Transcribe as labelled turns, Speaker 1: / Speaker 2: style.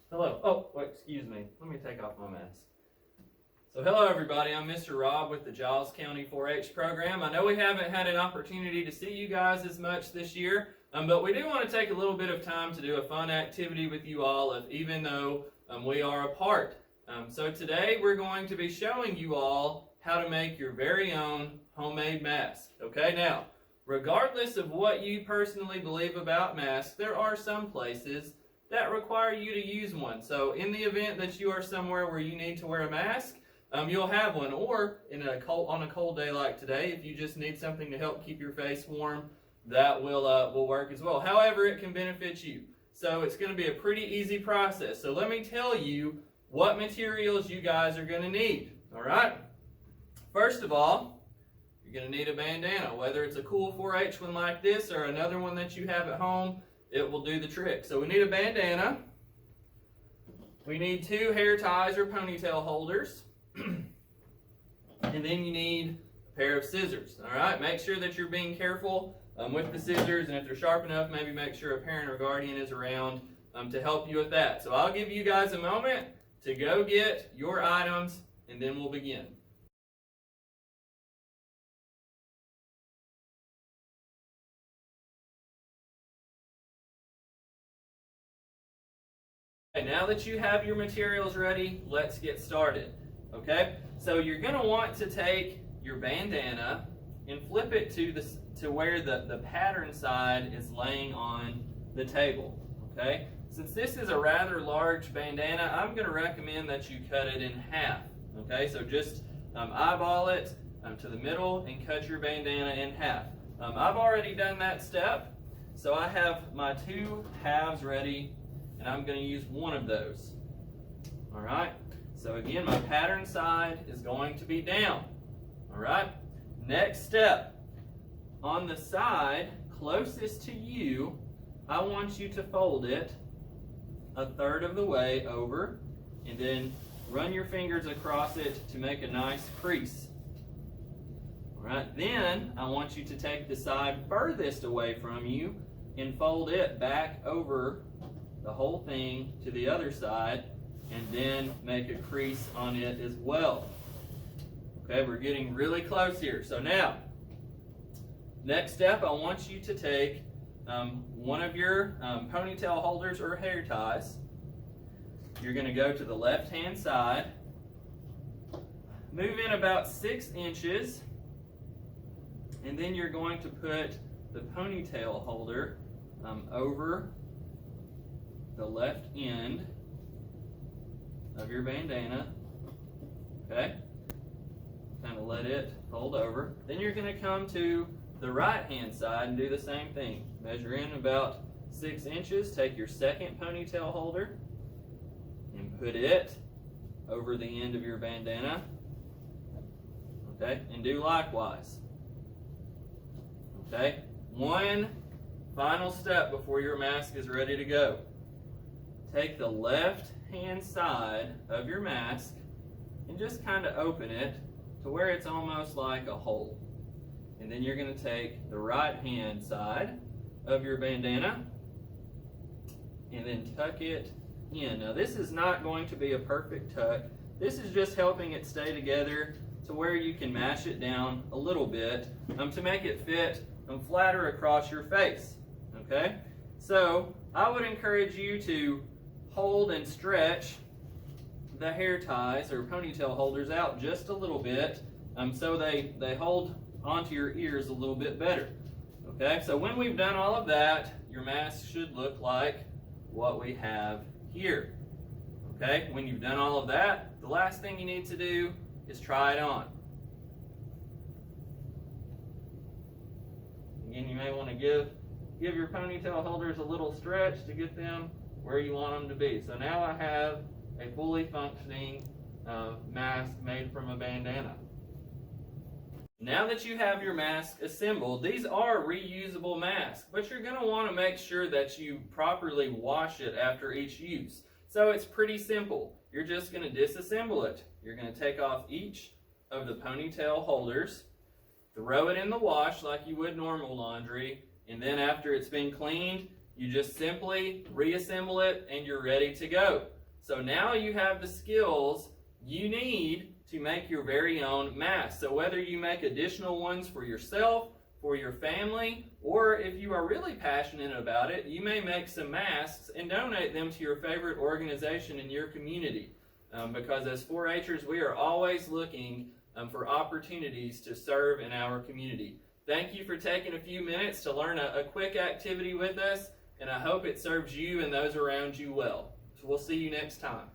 Speaker 1: Hello. Oh, wait, excuse me. Let me take off my mask. So hello everybody, I'm Mr. Rob with the Giles County 4-H program. I know we haven't had an opportunity to see you guys as much this year, but we do want to take a little bit of time to do a fun activity with you all, even though we are apart. So today we're going to be showing you all how to make your very own homemade mask. Okay, now, regardless of what you personally believe about masks, there are some places that require you to use one. So in the event that you are somewhere where you need to wear a mask, you'll have one, or on a cold day like today, if you just need something to help keep your face warm, that will work as well. However, it can benefit you. So it's going to be a pretty easy process. So let me tell you what materials you guys are going to need. All right. First of all, you're going to need a bandana. Whether it's a cool 4-H one like this or another one that you have at home, it will do the trick. So we need a bandana. We need 2 hair ties or ponytail holders. And then you need a pair of scissors. All right, make sure that you're being careful with the scissors, and if they're sharp enough, maybe make sure a parent or guardian is around to help you with that. So I'll give you guys a moment to go get your items, and then we'll begin. Okay, now that you have your materials ready, let's get started. Okay, so you're going to want to take your bandana and flip it to where the pattern side is laying on the table. Okay, since this is a rather large bandana, I'm going to recommend that you cut it in half. Okay, so just eyeball it to the middle and cut your bandana in half. I've already done that step, so I have my 2 halves ready, and I'm going to use one of those. All right. So again, my pattern side is going to be down. All right. Next step, on the side closest to you, I want you to fold it 1/3 of the way over, and then run your fingers across it to make a nice crease. All right. Then I want you to take the side furthest away from you and fold it back over the whole thing to the other side, and then make a crease on it as well. Okay, we're getting really close here. So now, next step, I want you to take one of your ponytail holders or hair ties. You're going to go to the left-hand side, move in about 6 inches, and then you're going to put the ponytail holder over the left end of your bandana. Okay, kind of let it fold over. Then you're going to come to the right hand side and do the same thing. Measure in about 6 inches, take your second ponytail holder and put it over the end of your bandana. Okay, and do likewise. Okay, one final step before your mask is ready to go. Take the left hand side of your mask and just kind of open it to where it's almost like a hole. And then you're going to take the right hand side of your bandana and then tuck it in. Now this is not going to be a perfect tuck. This is just helping it stay together to where you can mash it down a little bit to make it fit flatter across your face. Okay? So I would encourage you to hold and stretch the hair ties or ponytail holders out just a little bit so they hold onto your ears a little bit better. Okay, so when we've done all of that, your mask should look like what we have here. Okay, when you've done all of that, the last thing you need to do is try it on. Again, you may want to give your ponytail holders a little stretch to get them where you want them to be. So now I have a fully functioning mask made from a bandana. Now that you have your mask assembled, these are reusable masks, but you're going to want to make sure that you properly wash it after each use. So it's pretty simple. You're just going to disassemble it. You're going to take off each of the ponytail holders, throw it in the wash like you would normal laundry, and then after it's been cleaned, you just simply reassemble it and you're ready to go. So now you have the skills you need to make your very own masks. So whether you make additional ones for yourself, for your family, or if you are really passionate about it, you may make some masks and donate them to your favorite organization in your community. Because as 4-Hers, we are always looking for opportunities to serve in our community. Thank you for taking a few minutes to learn a quick activity with us, and I hope it serves you and those around you well. So we'll see you next time.